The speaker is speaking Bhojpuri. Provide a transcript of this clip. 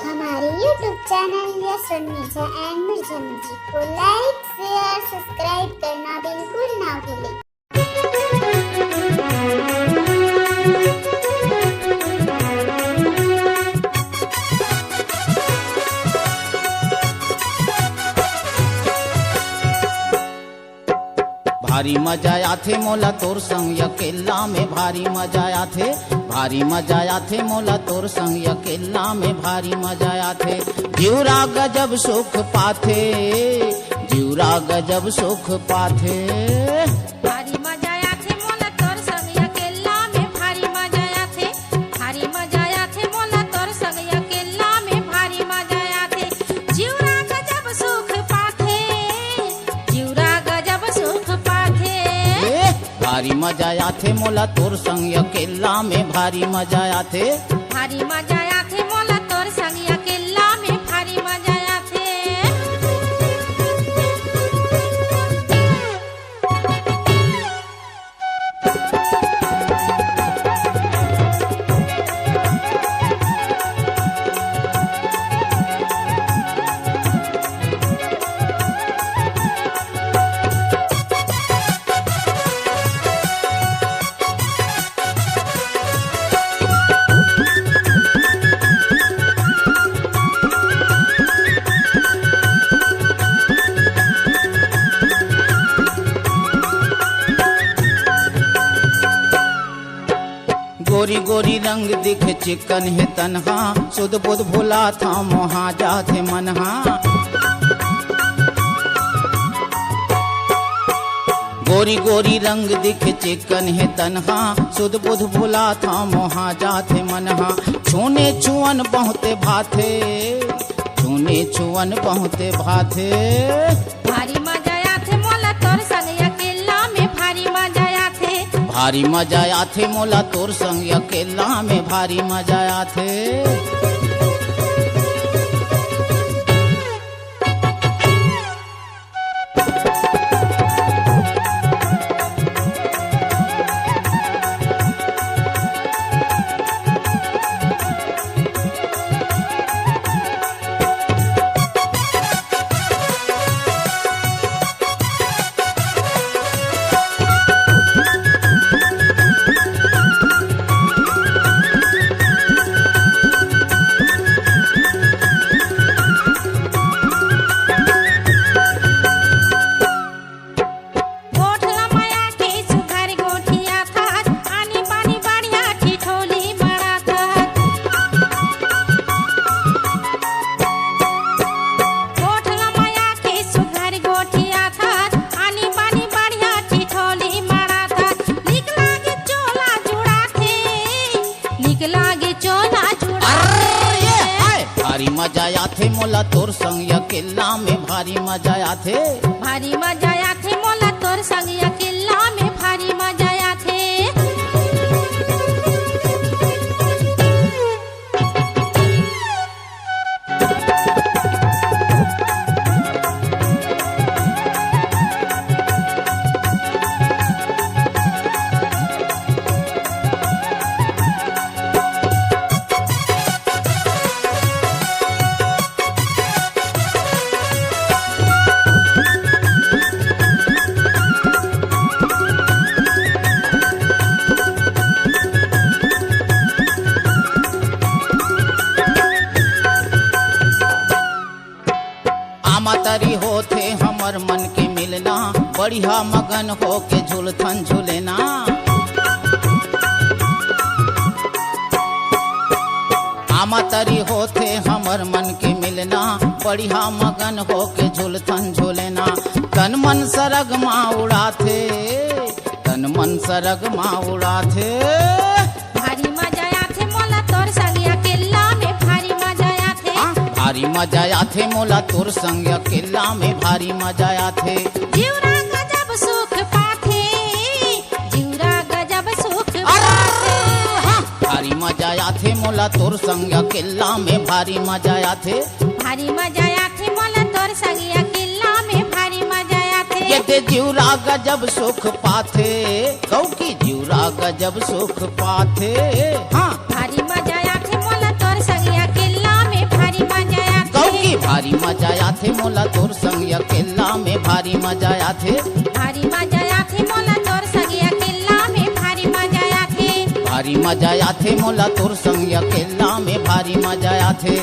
हमारे YouTube channel yes Mirza and Mirza music को लाइक, शेयर, सब्सक्राइब करना बिल्कुल ना भूलें। भारी मजा आथे मोला तोर संग अकेला में भारी मजा आथे, भारी मजा आथे मोला तोर संग अकेला में भारी मजा आथे। जीवरा गजब सुख पाथे, जीवरा गजब सुख पाथे। भारी मजा आथे मोला तोर संग अकेला में भारी मजा आथे, भारी मजा आथे मोला तोर संग अकेला में भारी मजा आथे। जीवरा गजब सुख पाथे, जीवरा गजब सुख पाथे। भारी मजा आथे मोला तोर संग अकेला में भारी मजा आथे, भारी मजा आथे मोला तोर संग अकेला में भारी मजा आथे। गोरी गोरी रंग दिख चिकन है तनहा, सुध बुध भुला था मोहा जाथे मनहा। गोरी गोरी रंग दिख चिकन है तनहा, सुध बुध भुला था मोहा जाथे मनहा। छूने छुअन बहुते भाथे, छूने छुअन बहुते भाथे। भारी मजा आथे मोला तोर संग अकेला में भारी मजा आथे, भारी मजा आथे मोला तोर संग अकेला में भारी मजा आथे। भारी मजा आथे मोला तोर संग अकेला में भारी मजा आथे, भारी मजा आथे मोला तोर संग अकेला में भारी मजा आथे। मातरी होथे हमर मन के मिलना, बढ़िया मगन हो के झूलथन झूलेना। आमातरी होथे हमर मन के मिलना, बढ़िया मगन हो के झूलथन झूलेना। तन मन सरग माँ उड़ाथे, तन मन सरग माँ उड़ाथे। भारी मजा आथे मोला तोर संग अकेला में भारी मजा आथे, भारी मजा आथे मोला तोर संग अकेला में भारी मजा आथे। जीवरा गजब सुख पाथे, जीवरा गजब सुख पाथे। भारी मजा आथे मोला तोर संग अकेला में भारी मजा आथे, भारी मजा आथे मोला तोर संग अकेला में भारी मजा आथे। ये ते जीवरा गजब सुख पाथे, कौ की जीवरा गजब सुख पाथे। हाँ भारी मजा आथे मोला तोर संग अकेला में भारी आथे मोला तोर संग अकेला में भारी मजा आथे। भारी मजा आथे मोला तोर संग अकेला में भारी मजा आथे। भारी मजा आथे मोला तोर संग अकेला में भारी मजा आथे।